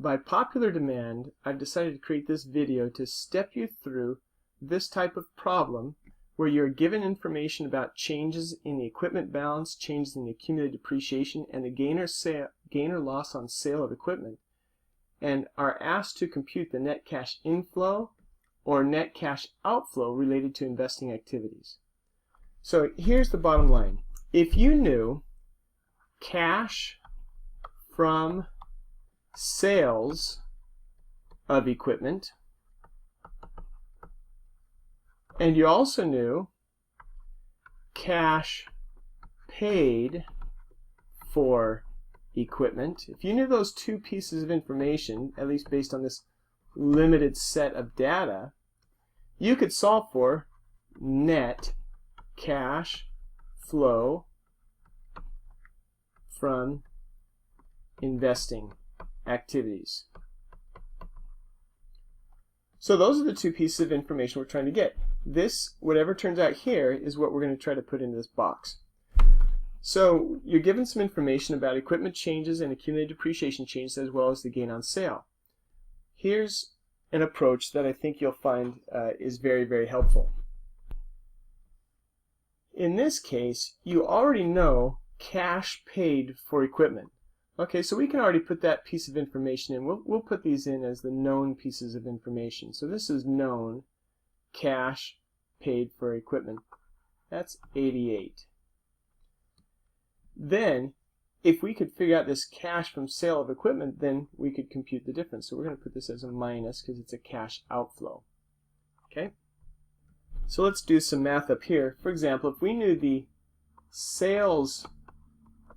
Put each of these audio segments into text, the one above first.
by popular demand, I've decided to create this video to step you through this type of problem where you're given information about changes in the equipment balance, changes in the accumulated depreciation, and the gain or loss on sale of equipment, and are asked to compute the net cash inflow or net cash outflow related to investing activities. So here's the bottom line. If you knew cash from sales of equipment, and you also knew cash paid for equipment, if you knew those two pieces of information, at least based on this limited set of data, you could solve for net cash flow from investing activities. So those are the two pieces of information we're trying to get. This, whatever turns out here, is what we're going to try to put into this box. So you're given some information about equipment changes and accumulated depreciation changes, as well as the gain on sale. Here's an approach that I think you'll find is very, very helpful. In this case, you already know cash paid for equipment. Okay, so we can already put that piece of information in. We'll put these in as the known pieces of information. So this is known cash paid for equipment. That's 88. Then, if we could figure out this cash from sale of equipment, then we could compute the difference. So we're going to put this as a minus because it's a cash outflow. Okay? So let's do some math up here. For example, if we knew the sales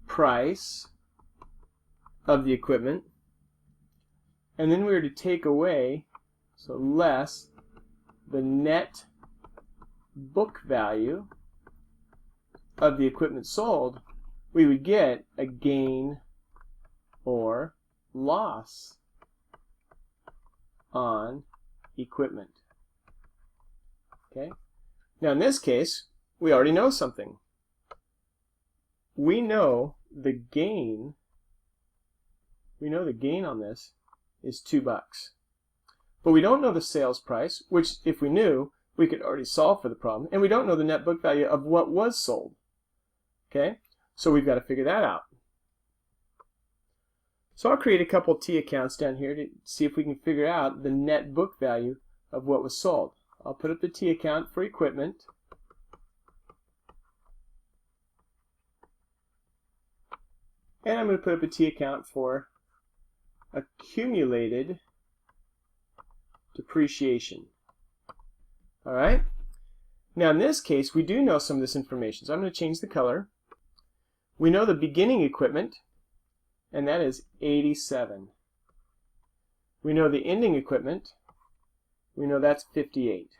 price of the equipment, and then we were to take away, so less, the net book value of the equipment sold, we would get a gain or loss on equipment. Okay? Now in this case, we already know something. We know the gain on this is $2. But we don't know the sales price, which if we knew, we could already solve for the problem. And we don't know the net book value of what was sold. Okay? So we've got to figure that out. So I'll create a couple T accounts down here to see if we can figure out the net book value of what was sold. I'll put up the T account for equipment. And I'm going to put up a T account for accumulated depreciation. Alright? Now in this case, we do know some of this information. So I'm going to change the color. We know the beginning equipment, and that is 87. We know the ending equipment. We know that's 58.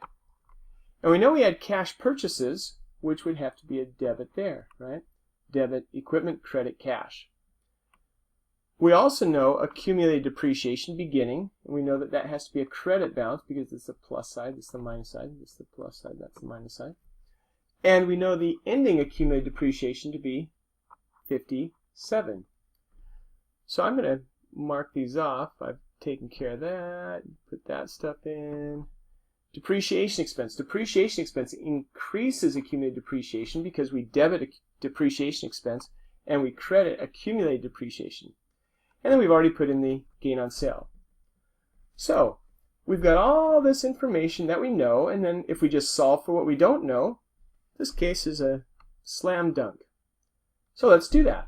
And we know we had cash purchases, which would have to be a debit there, right? Debit equipment, credit cash. We also know accumulated depreciation beginning, and we know that that has to be a credit balance because it's the plus side, this is the minus side, this is the plus side, that's the minus side. And we know the ending accumulated depreciation to be 57. So I'm going to mark these off. I've taken care of that, put that stuff in. Depreciation expense. Depreciation expense increases accumulated depreciation because we debit depreciation expense and we credit accumulated depreciation. And then we've already put in the gain on sale. So we've got all this information that we know, and then if we just solve for what we don't know, this case is a slam dunk. So let's do that.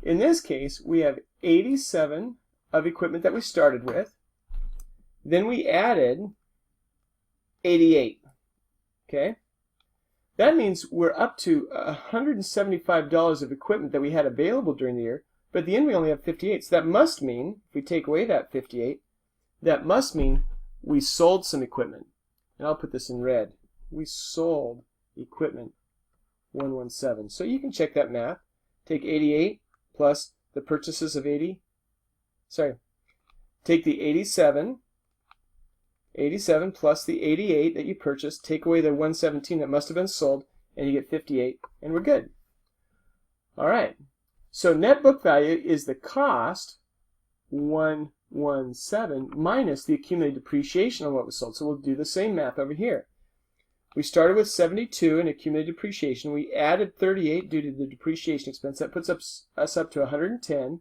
In this case, we have 87 of equipment that we started with. Then we added 88. Okay? That means we're up to $175 of equipment that we had available during the year, but at the end we only have 58. So that must mean, if we take away that 58, that must mean we sold some equipment. And I'll put this in red. We sold equipment 117. So you can check that math. Take 88 plus the purchases of 80. Sorry. Take the 87 plus the 88 that you purchased, take away the 117 that must have been sold, and you get 58, and we're good. All right. So net book value is the cost 117 minus the accumulated depreciation on what was sold. So we'll do the same math over here. We started with 72 in accumulated depreciation. We added 38 due to the depreciation expense. That puts us up to 110.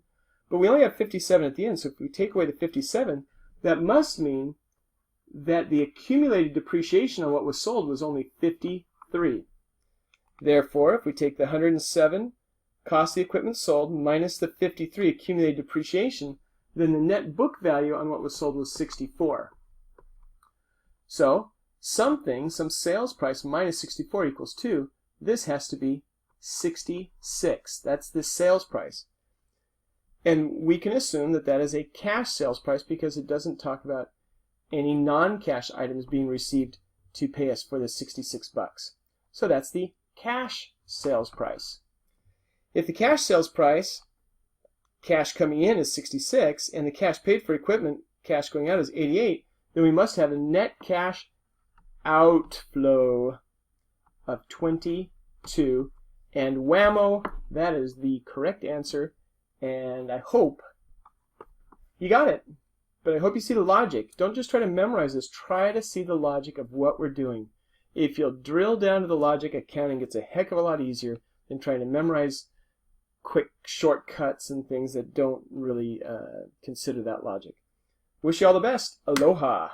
But we only have 57 at the end. So if we take away the 57, that must mean that the accumulated depreciation on what was sold was only 53. Therefore, if we take the 107 cost of the equipment sold minus the 53 accumulated depreciation, then the net book value on what was sold was 64. So, some sales price minus 64 equals 2. This has to be 66. That's the sales price. And we can assume that that is a cash sales price because it doesn't talk about any non-cash items being received to pay us for the 66 bucks. So that's the cash sales price. If the cash sales price, cash coming in, is 66, and the cash paid for equipment, cash going out, is 88, then we must have a net cash outflow of 22. And whammo, that is the correct answer. And I hope you got it. But I hope you see the logic. Don't just try to memorize this. Try to see the logic of what we're doing. If you'll drill down to the logic, accounting gets a heck of a lot easier than trying to memorize quick shortcuts and things that don't really consider that logic. Wish you all the best. Aloha.